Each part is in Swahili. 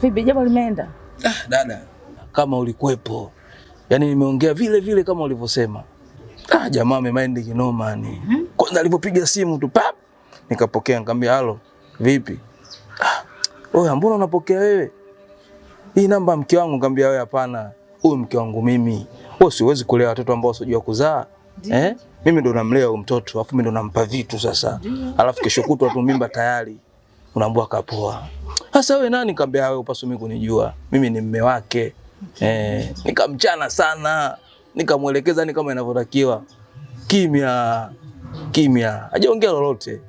Vipi jambo limeenda? Dada, kama ulikuwepo. Yaani nimeongea vile vile kama ulivyosema. Jamaa amemind kinoma ni. Kwanza alipopiga simu tu pap, nikapokea nikamwambia halo, vipi? Oya, mbona unapokea wewe? Hii namba mke wangu. Nikamwambia wewe hapana. Huyu mke wangu mimi. Wewe siwezi kulea watoto ambao wasijua kuzaa. Mimi ndo namlea huyo mtoto, alafu mimi ndo nampa vitu sasa. Alafu kesho kutwa tu mimba tayari. Unaambua kapoa. Sasa wewe nani? Nikamwambia wewe upaswi mimi kunijua. Mimi ni mume wake. Nikamchana sana. Nikamuelekeza ni kama inavyotakiwa. Kimya. Hajaongea lolote.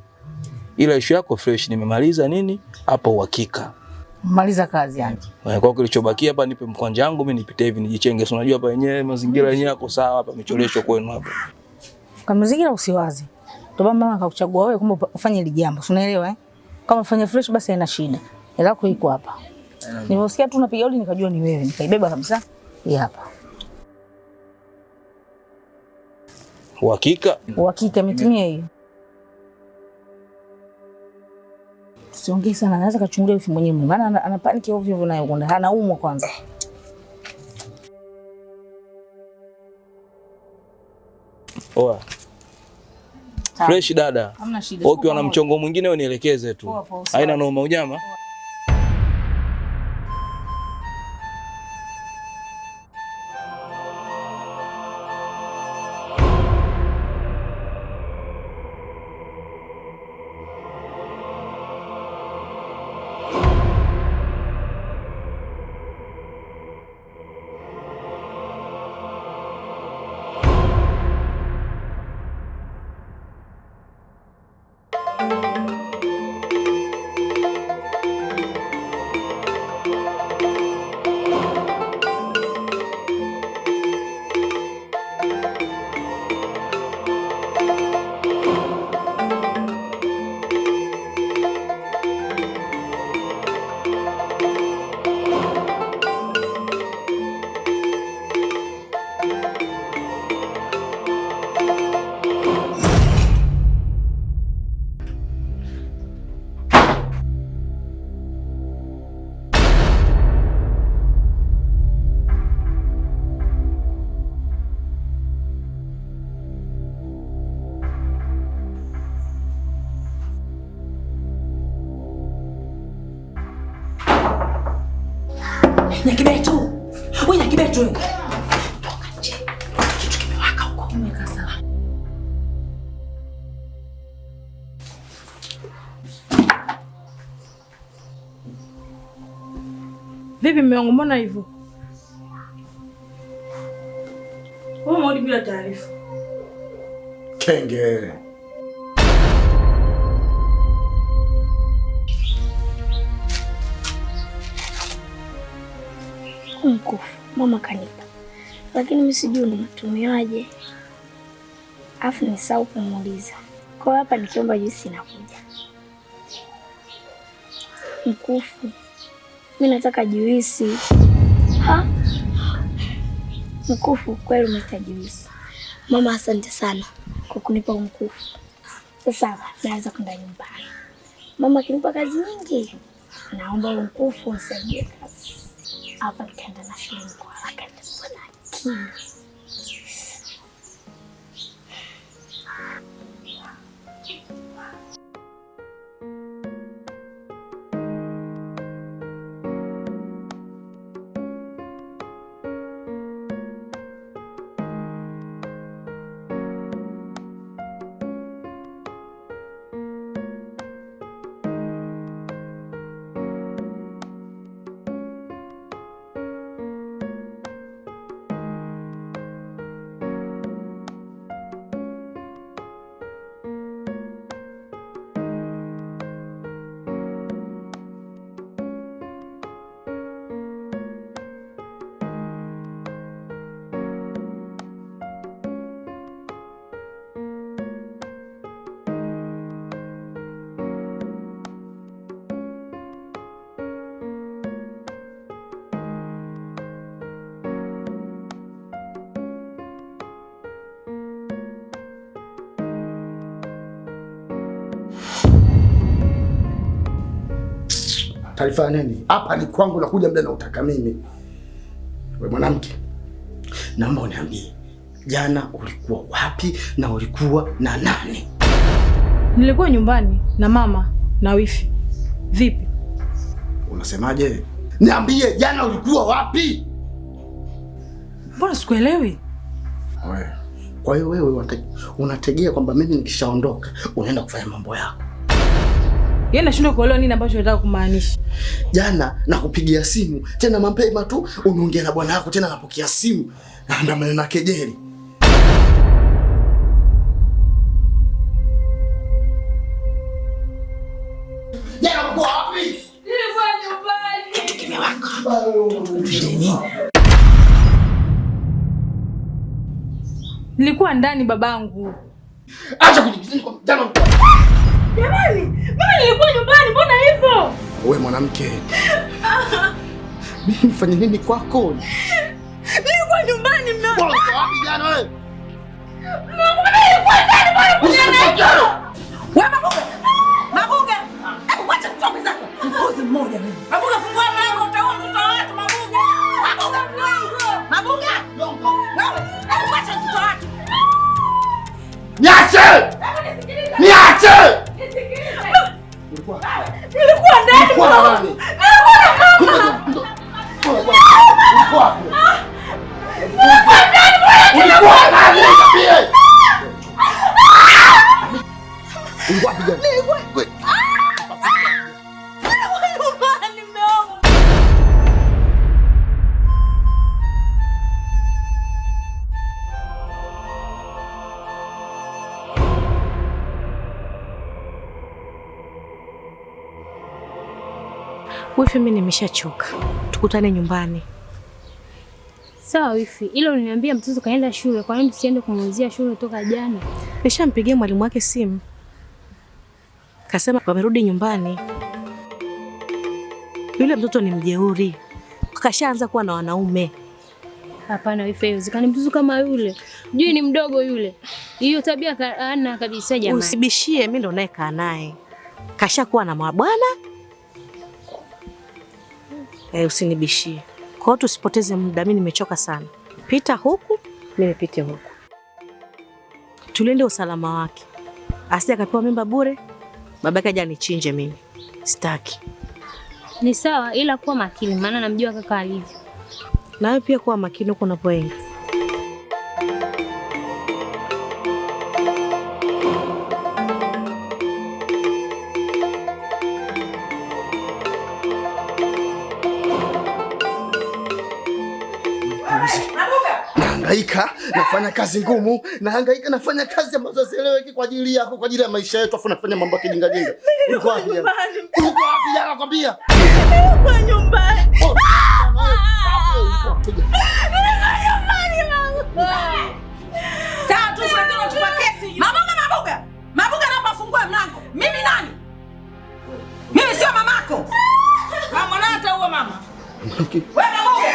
Ila issue yako fresh nimemaliza nini? Hapo uhakika. Maliza kazi yani. Kwa kilichobakia hapa nipe mkwanja wangu mimi nipite hivi nijichenge. Si unajua hapa wenyewe mazingira yenyewe yako sawa hapa micholesho kwenu hapa. Kwa mazingira usiwaze. Ndio mama akakuchagua wewe kumbe ufanye hili jambo. Si unaelewa Kama ufanye fresh basi haina shida. Ila yako iko hapa. Niliposikia tu unapiga hodi nikajua ni wewe. Nikaibeba kabisa. Hii hapa. Uhakika mitumia hiyo. Siongei sana, anaweza kachungulia hivi mwenyewe. Maana ana panic ovyo ovyo nayo kwenda. Anaumwa kwanza. Oa. Fresh dada. Hamna shida. Ukiwa na mchongo mwingine wewe nielekeze tu. Haina noma unyama. Nyakibetu! Wewe Nyakibetu! Toka nje. Kitu kimewaka huko. Umekaa sawa. Vipi mume wangu mbona hivyo? Wewe umeona bila taarifa. Kenge. Mkufu, mama kanipa. Lakini mimi sijui unatumiaje. Afu nisahau kumuuliza. Kwa hapa nikiomba juisi inakuja. Mkufu. Mimi nataka juisi. Mkufu, kweli unahitaji juisi. Mama asante sana kwa kunipa mkufu. Sasa naweza kwenda nyumbani. Mama kinipa kazi nyingi. Naomba mkufu unisaidie kazi. Hapa nikaenda na shule kwa haraka ndio akili. Taarifa ya nini? Hapa ni kwangu, nakuja muda na utaka mimi. Wewe mwanamke, naomba uniambie, jana ulikuwa wapi na ulikuwa na nani? Nilikuwa nyumbani na mama na wifi. Vipi? Unasemaje? Niambie, jana ulikuwa wapi? Mbona sikuelewi? Wewe. Kwa hiyo wewe unategea kwamba mimi nikishaondoka unaenda kufanya mambo yako. Yeye anashindwa kuelewa nini ambacho nataka kumaanisha. Jana nakupigia simu, tena mapema tu umeongea na bwana yako, tena napokea simu na maneno ya kejeli. Jana ulikuwa wapi? Nilikuwa nyumbani. Kimewaka. Nilikuwa ndani babangu. Acha kujikizini kwa jana ulikuwa. Jamani, mimi nilikuwa nyumbani, mbona hivyo? Wewe mwanamke. Mimi nifanye nini kwako? Nilikuwa nyumbani mimi. Ulikuwa wapi jana wewe? Nilikuwa ndani, mbona unaniacha? Wewe Mabuga. Mabuga. Hebu acha kutoka zako. Mbuzi mmoja mimi. Mabuga, fungua mlango, utaua mtoto wa watu Mabuga. Mabuga mlango. Mabuga. Wewe, hebu acha mtoto wa watu. Niache! Niache! Nilikuwa ndani. Ulikuwa na nani? Wifi, mimi nimeshachoka. Tukutane nyumbani. Sawa wifi, ila uliniambia mtoto kaenda shule, kwa nini tusiende kumuuzia shule toka jana? Nishampigia mwalimu wake simu. Kasema wamerudi nyumbani. Yule mtoto ni mjeuri. Kashaanza kuwa na wanaume. Hapana wifi, haiwezekani mtoto kama yule. Jui ni mdogo yule. Hiyo tabia hana kabisa jamani. Usibishie, mimi ndo naye kaa naye. Kashakuwa na mabwana. Usinibishie. Kwa hiyo tusipoteze muda, mimi nimechoka sana. Pita huku, mimi nipite huku. Tulinde usalama wake. Asije akapewa mimba bure. Babake aje anichinje mimi. Sitaki. Ni sawa, ila kuwa makini maana namjua kaka alivyo. Nawe pia kuwa makini huko unapoenda. Nahangaika, nafanya kazi ngumu, nahangaika nafanya kazi ambazo hazieleweki kwa ajili yako, kwa ajili ya maisha yetu, afu nafanya mambo ya kijinga jinga. Ulikuwa wapi jana? Ulikuwa wapi jana nakwambia? Nilikuwa nyumbani. Sasa tusiende kesi. Mabuga. Mabuga naomba fungue mlango. Mimi nani? Mimi sio mamako. Mama nata huo mama. Okay. Wewe Mabuga.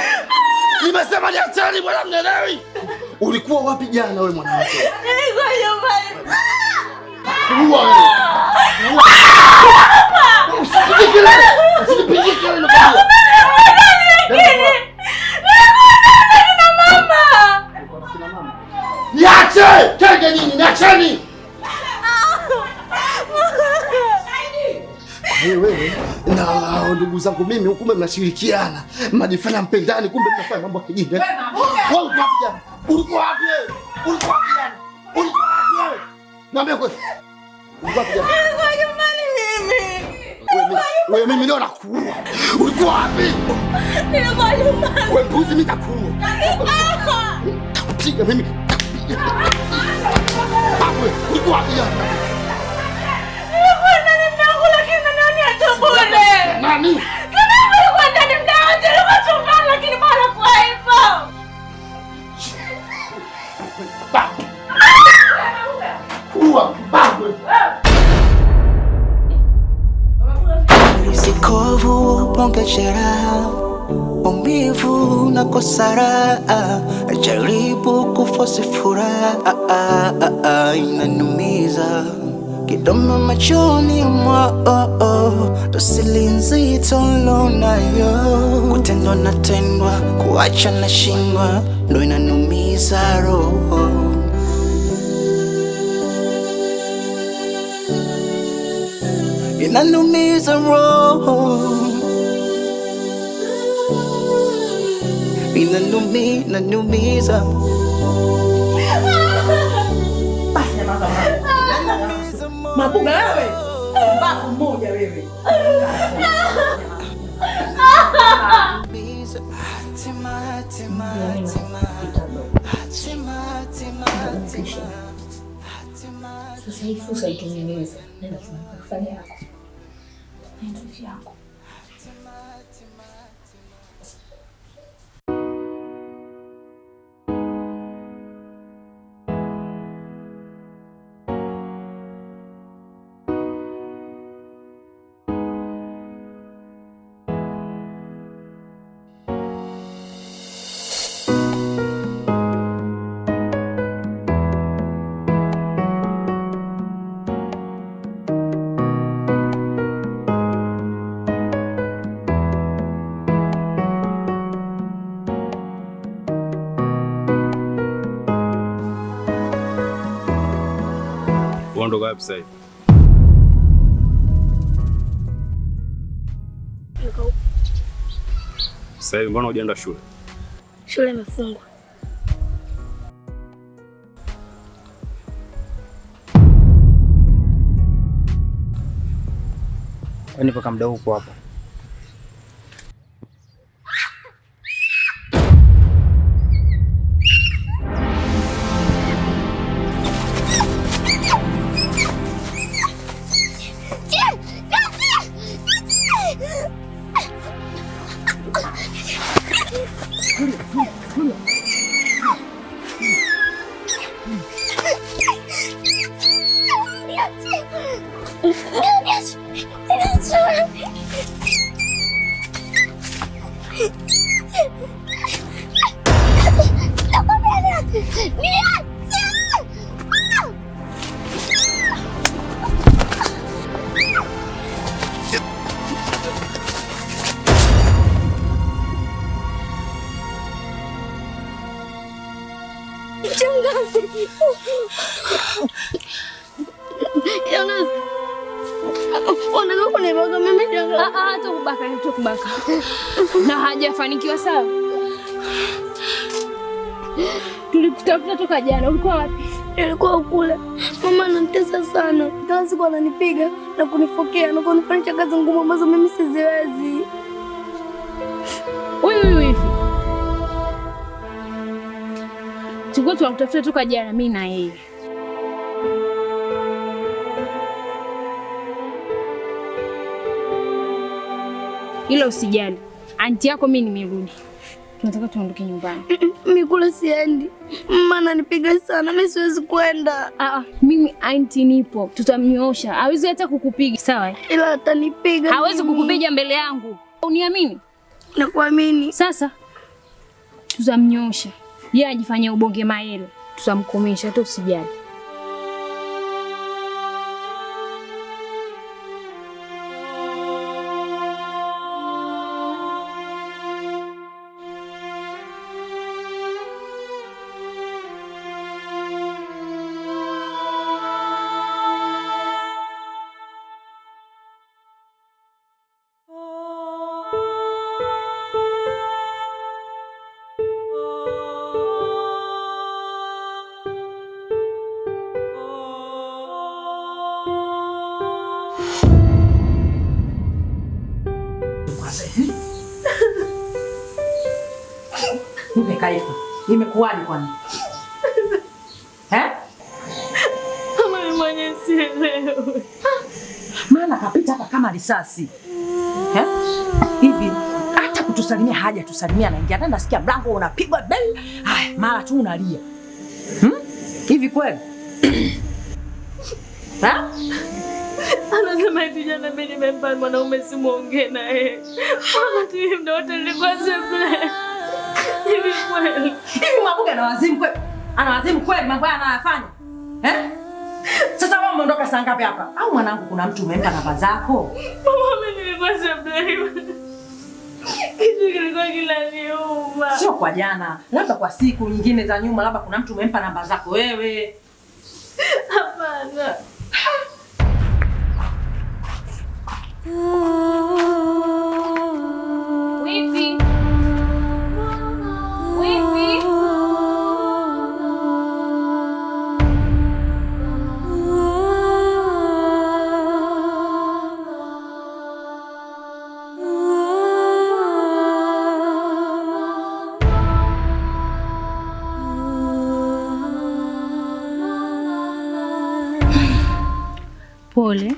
Nimesema niacheni bwana mnelewi. Ulikuwa wapi jana wewe mwanamke? Nilikuwa nyumbani. Wewe. Usipige kelele. Usipige kelele. Niache! Kenge nini? Niacheni! Wewe na ndugu zangu mimi hukume mnashirikiana. Mnajifanya mpendani, kumbe mnafanya mambo ya kijinga. Wewe ulikuwa wapi jana? Ulikuwa wapi wewe? Ulikuwa wapi jana? Ulikuwa wapi wewe? Niambie kweli. Ulikuwa wapi jana? Nilikuwa nyumbani mimi. Wewe mimi leo nakuua. Ulikuwa wapi? Nilikuwa nyumbani. Wewe mbuzi mimi nitakuua. Takupiga mimi. Wewe ulikuwa wapi jana? Nilikuwa ndani mlango lakini nani atumbule? Nani? Nilikuwa ndani mlango nilikuwa chumbani lakini bado kwa hivyo. Kuwa babu. Sikovu ponge jeraha, umivu na kosara, jaribu kufosi furaha, inanumiza kidomo machoni mwao, dosili nzito nayo, kutendwa natendwa, kuacha na shindwa, ndo inanumiza roho. Inanumiza roho, inanumiza. Mabuga wewe, mbavu mmoja wewe. Sasa hii fursa itumiweza. Nenda kufanya yako. Nenda yako. Uondoka wapi sasa hivi? Sasa hivi mbona hujaenda shule? Shule imefungwa. Nipo kama mdau huko hapa. Tukubaka. Na hajafanikiwa sawa. Tulikutafuta toka jana. Ulikuwa wapi? Nilikuwa kule. Mama ananitesa sana. Kila siku ananipiga na kunifokea na kunifanyia kazi ngumu ambazo mimi siziwezi. Wewe hivi. Tulikuwa tunakutafuta toka jana mimi na yeye. Ila usijali. Anti yako mimi nimerudi. Tunataka tuondoke nyumbani. Mimi kule siendi. Mama ananipiga sana. Mimi siwezi kwenda. Mimi anti nipo. Tutamnyoosha. Hawezi hata kukupiga, sawa? Ila atanipiga. Hawezi kukupiga mbele yangu. Uniamini? Nakuamini. Sasa tutamnyoosha. Yeye ajifanyia ubonge maele. Tutamkomesha, hata usijali. Kaifa, imekuwaje kwani? Mama ni mwenye sielewi. Maana kapita hapa kama risasi. Hivi hata kutusalimia haja tusalimia, anaingia ndani nasikia mlango unapigwa bell. Haya, mara tu unalia. Hivi kweli? Anasema eti jana mimi nimempa mwanaume simuongee na yeye. Mama tu ndio nilikuwa simple. Hivi kweli? Hivi Mabuga ana wazimu kweli? Ana wazimu kweli mambo haya anayofanya? Sasa umeondoka saa ngapi hapa? Au mwanangu kuna mtu umempa namba zako? Mama mimi nilikuwa sebuleni. Kitu kilikuwa kinaniuma. Sio kwa jana, labda kwa siku nyingine za nyuma, labda kuna mtu umempa namba zako wewe. Hapana. Wifi. Wifi. Pole.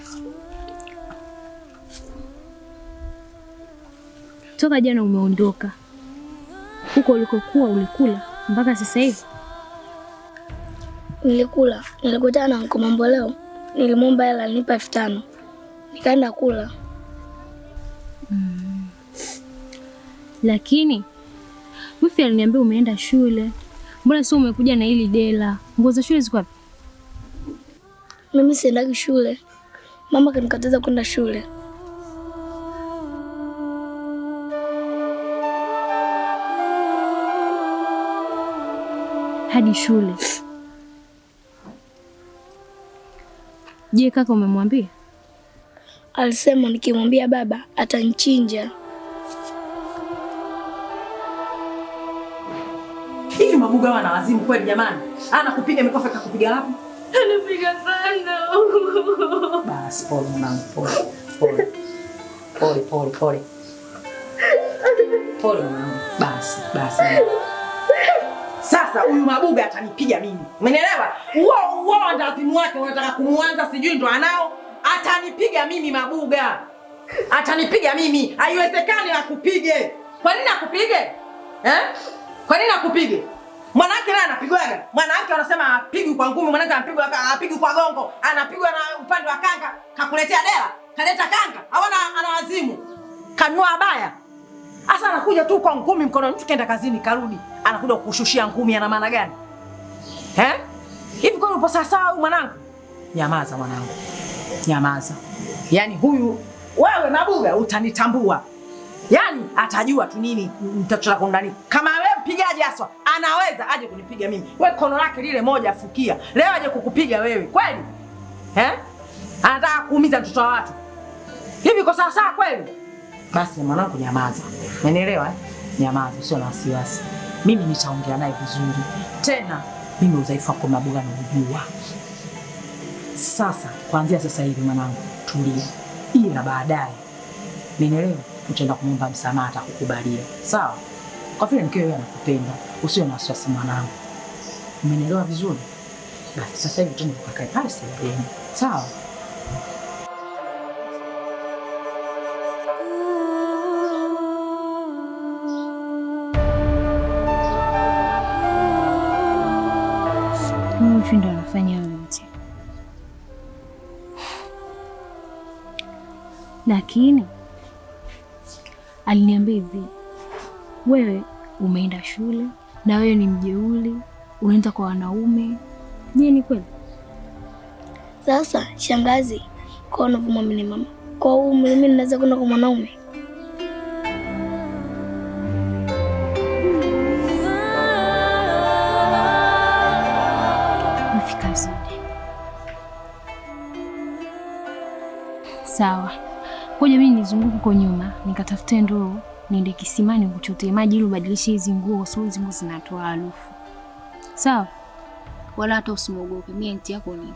Toka jana umeondoka. Huko ulikokuwa ulikula mpaka sasa hivi? Nilikula. Nilikutana na Uncle Mambo leo. Nilimwomba hela alinipa 5,000. Nikaenda kula. Lakini wifi aliniambia umeenda shule. Mbona sio umekuja na hili dela? Nguo za shule ziko wapi? Mimi siendagi shule. Mama kanikataza kwenda shule. Hadi shule. Je, kaka umemwambia? Alisema nikimwambia baba atanichinja. Hivi Mabuga wana wazimu kweli jamani? Anakupiga mikofi akakupiga wapi? Anapiga sana. Basi pole mwanangu, pole. Pole. Pole pole pole. Pole mwanangu. Basi. Sasa huyu Mabuga atanipiga mimi. Umenielewa? Wao ndazimu wake unataka kumuanza sijui ndo anao. Atanipiga mimi Mabuga. Atanipiga mimi. Haiwezekani akupige. Kwa nini akupige? Kwa nini akupige? Mwanamke naye anapigwaga. Mwanamke anasema apigwi kwa ngumi, mwanamke anapigwa kwa gongo, anapigwa na upande wa kanga. Kakuletea dela, kaleta kanga. Hawana ana wazimu. Kanua baya. Asa anakuja tu kwa ngumi mkono, mtu kaenda kazini karudi, anakuja kukushushia ngumi, ana maana gani? Hivi kwa upo sawa huyu mwanangu? Nyamaza mwanangu. Nyamaza. Yaani huyu wewe Mabuga utanitambua. Yaani atajua tu nini mtachora kwa ndani. Kama wewe mpigaji aswa, anaweza aje kunipiga mimi. Wewe kono lake lile moja afukia. Leo aje kukupiga wewe. Kweli? Anataka kuumiza mtoto wa watu. Hivi kwa sawa kweli? Basi mwanangu nyamaza. Umenielewa? Nyamaza, sio na wasiwasi. Mimi nitaongea naye vizuri. Tena mimi udhaifu wako Mabuga naujua. Sasa kuanzia sasa hivi mwanangu tulia. Ila baadaye. Umenielewa? Utaenda kumwomba msamaha atakukubalia. Sawa? Kwa vile mkeo yeye anakupenda, usiwe na wasiwasi mwanangu. Umenielewa vizuri? Basi sasa hivi twende tukakae pale sebuleni. Sawa? Mimi ndo anafanya yote. Lakini aliniambia hivi, wewe umeenda shule na wewe ni mjeuli, unaenda kwa wanaume. Je, ni kweli? Sasa shangazi, kwa unavyomwamini mama, kwa umri mimi naweza kwenda kwa mwanaume? Mfika zidi. Sawa. Ngoja mimi nizunguke kwa nyuma, nikatafute ndoo, niende kisimani kuchotea maji ili ubadilishe hizi nguo, kwa sababu hizi nguo zinatoa harufu. Sawa? Wala hata usimwogope, mimi anti yako ni.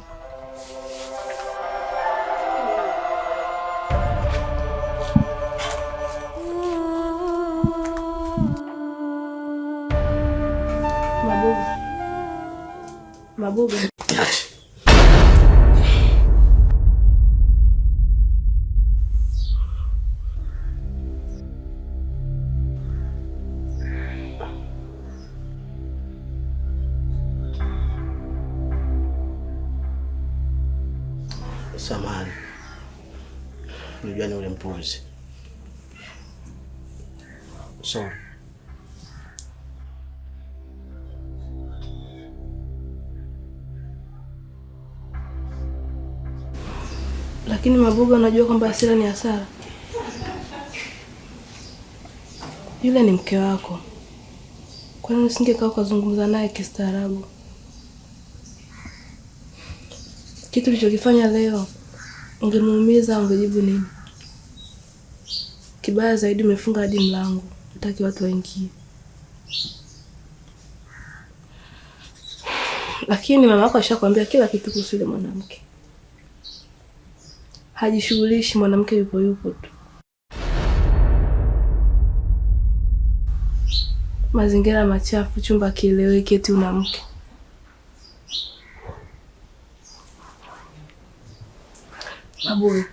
Mabuga. Samahani. Unajua ni ule mpuzi. Sorry. Lakini Mabuga, unajua kwamba hasira ni hasara. Yule ni mke wako. Kwa nini usingekaa ukazungumza naye kistaarabu? Kitu ulichokifanya leo ungemuumiza, ungejibu nini? Kibaya zaidi umefunga hadi mlango, hutaki watu waingie. Lakini mama yako ashakwambia kila kitu kuhusu yule mwanamke. Hajishughulishi, mwanamke yupo tu. Mazingira machafu, chumba kieleweki, eti una mke. Mabuga,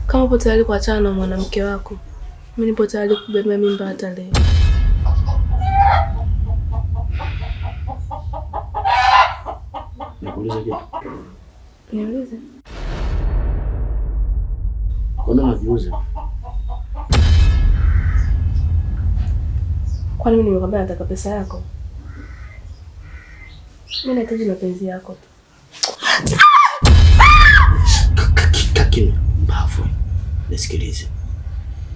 kama upo tayari kuachana na mwanamke wako, mimi nipo tayari kubeba mimba hata leo. Nikuulize kitu. Niulize. Kwa nini unajiuza? Kwani mimi nimekwambia nataka pesa yako? Mimi nahitaji mapenzi yako tu. Kakini mbavu. Nisikilize.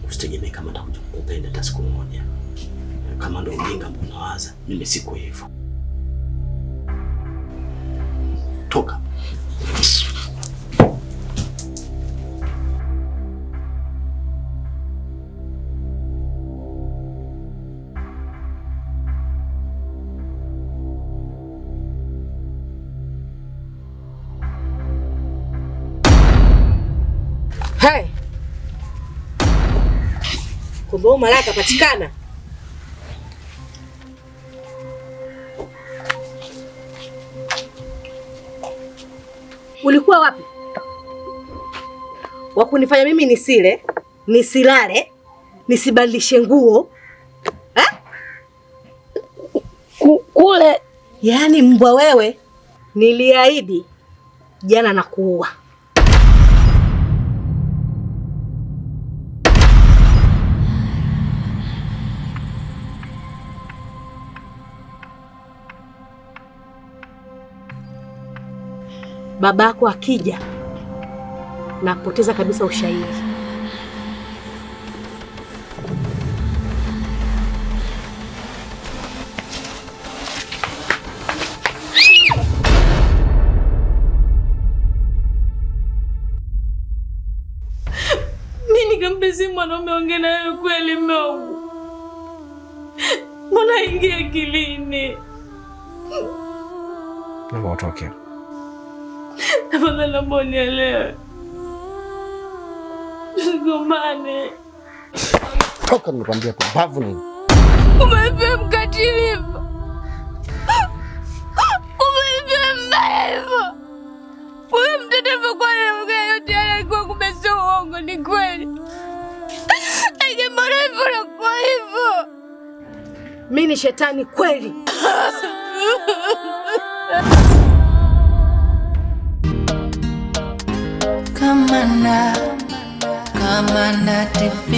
Usitegemee kama nitakuja kukupenda hata siku moja. Kama ndio ujinga ambao unawaza, mimi siko hivyo. Toka. Hey! Kumbe malaya kapatikana. Ulikuwa wapi? Wakunifanya mimi nisile, nisilale, nisibadilishe nguo. Kule. Yaani mbwa wewe, niliahidi jana na kuua. Babako akija na kupoteza kabisa ushahidi. Mimi nikampesi mwanaume ongea naye kweli mwangu. Mbona ingia akilini? Naomba utoke. Tafadhali naomba unielewe. Tusigombane. Toka nikwambia pumbavu nini? Umefia mkatili hivyo. Umefia mbaya hivyo. Huyu mtoto alivyokuwa anaongea yote alikuwa kumbe sio uongo, ni kweli. Mbona hivyo unakuwa hivyo? Mimi ni shetani kweli. Kamanda TV.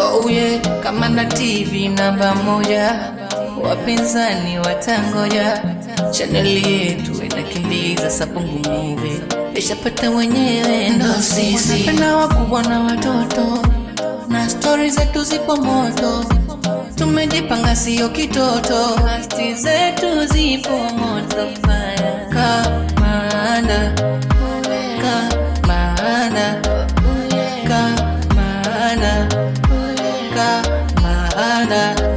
Oh yeah, Kamanda TV namba 1. Wapinzani watangoja. Chaneli yetu inakimbiza Sabungu Movie. Ishapata wenyewe ndo sisi. Napenda wakubwa na watoto, na stories zetu zipo moto. Tumejipanga sio kitoto, hasti zetu zipo moto fire. Kamanda, Kamanda, Kamanda, Kamanda.